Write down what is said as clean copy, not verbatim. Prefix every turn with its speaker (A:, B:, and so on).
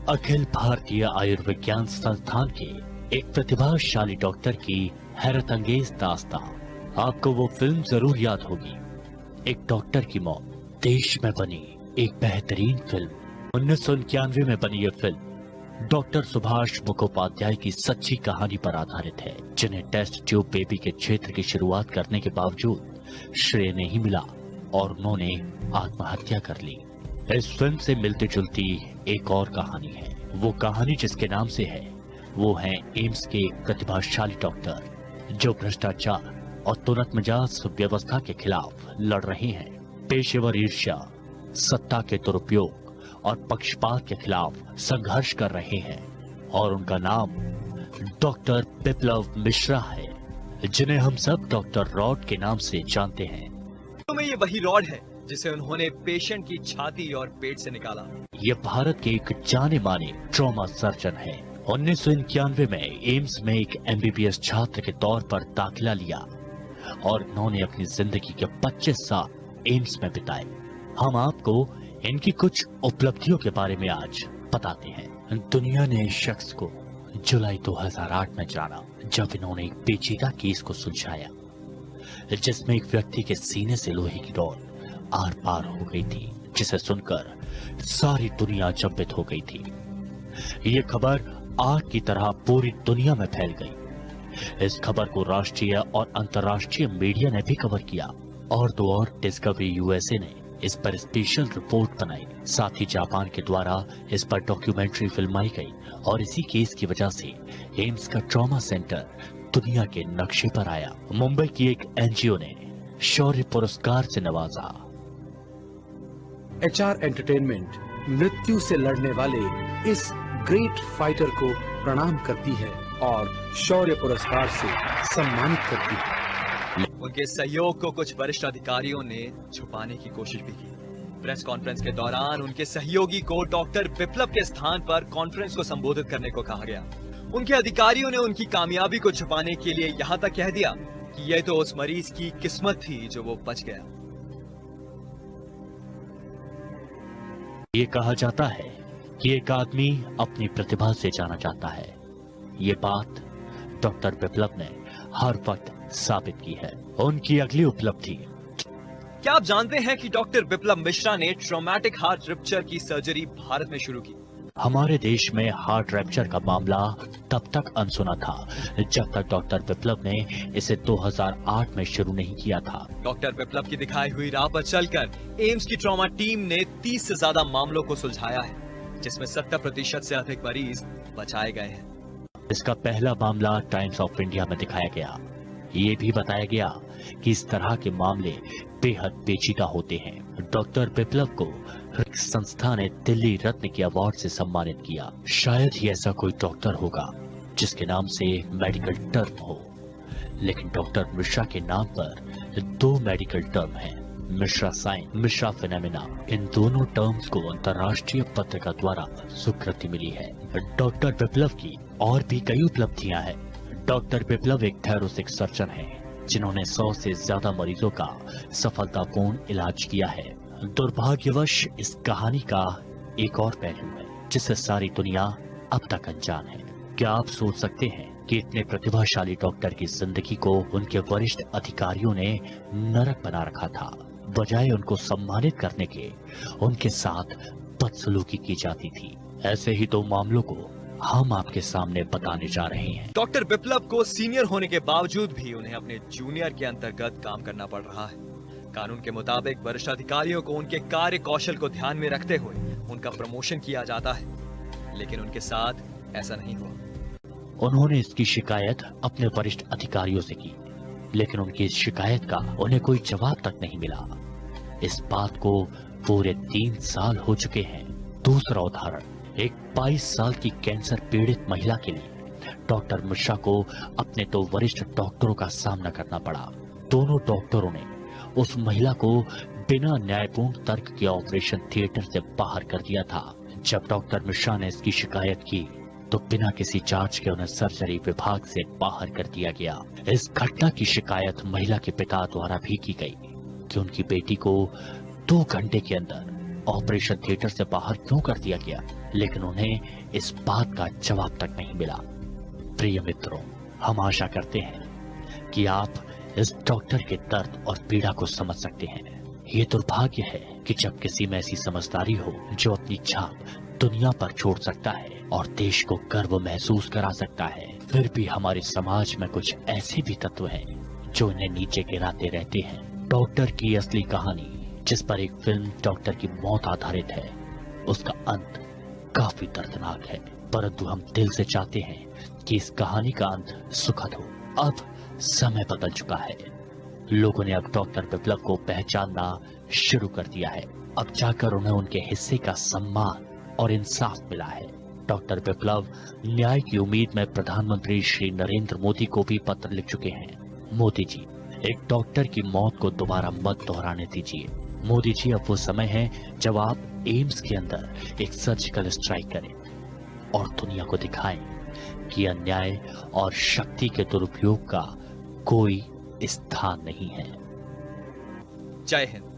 A: अखिल भारतीय आयुर्विज्ञान संस्थान के एक प्रतिभाशाली डॉक्टर की हैरत अंगेज दास्तान। आपको वो फिल्म जरूर याद होगी, एक डॉक्टर की मौत। देश में बनी एक बेहतरीन फिल्म। 1991 में बनी ये फिल्म डॉक्टर सुभाष मुखोपाध्याय की सच्ची कहानी पर आधारित है, जिन्हें टेस्ट ट्यूब बेबी के क्षेत्र की शुरुआत करने के बावजूद श्रेय नहीं मिला और उन्होंने आत्महत्या कर ली। इस फिल्म से मिलती जुलती एक और कहानी है। वो कहानी जिसके नाम से है, वो है एम्स के प्रतिभाशाली डॉक्टर जो भ्रष्टाचार और तुरंत मिजाज व्यवस्था के खिलाफ लड़ रहे हैं। पेशेवर ईर्ष्या, सत्ता के दुरुपयोग और पक्षपात के खिलाफ संघर्ष कर रहे हैं और उनका नाम डॉक्टर बिप्लब मिश्रा है, जिन्हें हम सब डॉक्टर रॉड के नाम से जानते हैं।
B: तो में ये वही रॉड है जिसे उन्होंने पेशेंट की छाती और पेट से निकाला।
A: ये भारत के एक जाने माने ट्रॉमा सर्जन है। 1991 में एम्स में एक MBBS छात्र के तौर पर दाखिला लिया और उन्होंने अपनी जिंदगी के 25 साल एम्स में बिताए। हम आपको इनकी कुछ उपलब्धियों के बारे में आज बताते हैं। दुनिया ने इस शख्स को जुलाई 2008 में जाना, जब इन्होंने एक पेचीदा केस को सुलझाया जिसमें एक व्यक्ति के सीने से लोहे की रॉड आर पार हो गई थी, जिसे सुनकर सारी दुनिया अचंभित हो गई थी। ये खबर आग की तरह पूरी दुनिया में फैल गई। इस खबर को राष्ट्रीय और अंतर्राष्ट्रीय मीडिया ने भी कवर किया और तो और डिस्कवरी USA ने इस पर स्पेशल रिपोर्ट बनाई। साथ ही जापान के द्वारा इस पर डॉक्यूमेंट्री फिल्माई गई और इसी केस की वजह से एम्स का ट्रॉमा सेंटर दुनिया के नक्शे पर आया। मुंबई की एक NGO ने शौर्य पुरस्कार से नवाजा।
C: HR एंटरटेनमेंट मृत्यु से लड़ने वाले इस ग्रेट फाइटर को प्रणाम करती है और शौर्य पुरस्कार से सम्मानित करती है।
B: उनके सहयोग को कुछ वरिष्ठ अधिकारियों ने छुपाने की कोशिश भी की। प्रेस कॉन्फ्रेंस के दौरान उनके सहयोगी को डॉक्टर बिप्लब के स्थान पर कॉन्फ्रेंस को संबोधित करने को कहा गया। उनके अधिकारियों ने उनकी कामयाबी को छुपाने के लिए यहाँ तक कह दिया कि यह तो उस मरीज की किस्मत थी जो वो बच गया।
A: ये कहा जाता है कि एक आदमी अपनी प्रतिभा से जाना जाता है। ये बात डॉक्टर बिप्लब ने हर वक्त साबित की है। उनकी अगली उपलब्धि,
B: क्या आप जानते हैं कि डॉक्टर बिप्लब मिश्रा ने ट्रॉमेटिक हार्ट रप्चर की सर्जरी भारत में शुरू की?
A: हमारे देश में हार्ट रैप्चर का मामला तब तक अनसुना था जब तक डॉक्टर बिप्लब ने इसे 2008 में शुरू नहीं किया था।
B: डॉक्टर बिप्लब की दिखाई हुई राह पर चलकर एम्स की ट्रॉमा टीम ने 30 से ज्यादा मामलों को सुलझाया है, जिसमें 70% से अधिक मरीज बचाए गए हैं।
A: इसका पहला मामला टाइम्स ऑफ इंडिया में दिखाया गया। ये भी बताया गया कि इस तरह के मामले बेहद पेचीदा होते हैं। डॉक्टर बिप्लब को एक संस्था ने दिल्ली रत्न के अवार्ड से सम्मानित किया। शायद ही ऐसा कोई डॉक्टर होगा जिसके नाम से मेडिकल टर्म हो, लेकिन डॉक्टर मिश्रा के नाम पर 2 मेडिकल टर्म हैं, मिश्रा साइन, मिश्रा फिनोमेना। इन दोनों टर्म्स को अंतर्राष्ट्रीय पत्रिका द्वारा स्वीकृति मिली है। डॉक्टर बिप्लब की और भी कई उपलब्धियां हैं। डॉक्टर बिप्लब एक थैरोसिक सर्जन है जिन्होंने 100 से ज्यादा मरीजों का सफलतापूर्ण इलाज किया है। दुर्भाग्यवश इस कहानी का एक और पहलू है जिससे सारी दुनिया अब तक अनजान है। क्या आप सोच सकते हैं कि इतने प्रतिभाशाली डॉक्टर की जिंदगी को उनके वरिष्ठ अधिकारियों ने नरक बना रखा था। बजाय उनको सम्मानित करने के उनके साथ बदसलूकी की जाती थी। ऐसे ही 2 मामलों को हम आपके सामने बताने जा रहे हैं।
B: डॉक्टर बिप्लब को सीनियर होने के बावजूद भी उन्हें अपने जूनियर के अंतर्गत काम करना पड़ रहा है। कानून के मुताबिक वरिष्ठ अधिकारियों को उनके कार्य कौशल को ध्यान में रखते हुए उनका प्रमोशन किया जाता है, लेकिन उनके साथ ऐसा नहीं हुआ।
A: उन्होंने इसकी शिकायत अपने वरिष्ठ अधिकारियों से की, लेकिन उनकी इस शिकायत का उन्हें कोई जवाब तक नहीं मिला। इस बात को पूरे 3 साल हो चुके हैं। दूसरा उदाहरण, एक 22 साल की कैंसर पीड़ित महिला के लिए डॉक्टर मिश्रा को अपने 2 वरिष्ठ डॉक्टरों का सामना करना पड़ा। दोनों डॉक्टरों ने उस महिला को बिना न्यायपूर्ण तर्क के ऑपरेशन थिएटर से बाहर कर दिया था। जब डॉक्टर मिश्रा ने इसकी शिकायत की तो बिना किसी जांच के उन्हें सर्जरी विभाग से बाहर कर दिया गया। इस घटना की शिकायत महिला के पिता द्वारा भी की गई कि उनकी बेटी को 2 घंटे के अंदर ऑपरेशन थिएटर से बाहर क्यों कर दिया गया, लेकिन उन्हें इस बात का जवाब तक नहीं मिला। प्रिय मित्रों, हम आशा करते हैं कि आप इस डॉक्टर के दर्द और पीड़ा को समझ सकते हैं। ये दुर्भाग्य है कि जब किसी में ऐसी समझदारी हो जो अपनी छाप दुनिया पर छोड़ सकता है और देश को गर्व महसूस करा सकता है, फिर भी हमारे समाज में कुछ ऐसे भी तत्व हैं जो इन्हें नीचे गिराते रहते हैं। डॉक्टर की असली कहानी, जिस पर एक फिल्म डॉक्टर की मौत आधारित है, उसका अंत काफी दर्दनाक है, परंतु हम दिल से चाहते हैं कि इस कहानी का अंत सुखद हो। अब समय बदल चुका है। लोगों ने अब डॉक्टर बिप्लब को पहचानना शुरू कर दिया है। अब जाकर उन्हें उनके हिस्से का सम्मान और इंसाफ मिला है। डॉक्टर बिप्लब न्याय की उम्मीद में प्रधानमंत्री श्री नरेंद्र मोदी को भी पत्र लिख चुके हैं। मोदी जी, एक डॉक्टर की मौत को दोबारा मत दोहराने दीजिए। मोदी जी, अब वो समय है जब आप एम्स के अंदर एक सर्जिकल स्ट्राइक करें और दुनिया को दिखाएं कि अन्याय और शक्ति के दुरुपयोग का कोई स्थान नहीं है।
B: जय हिंद।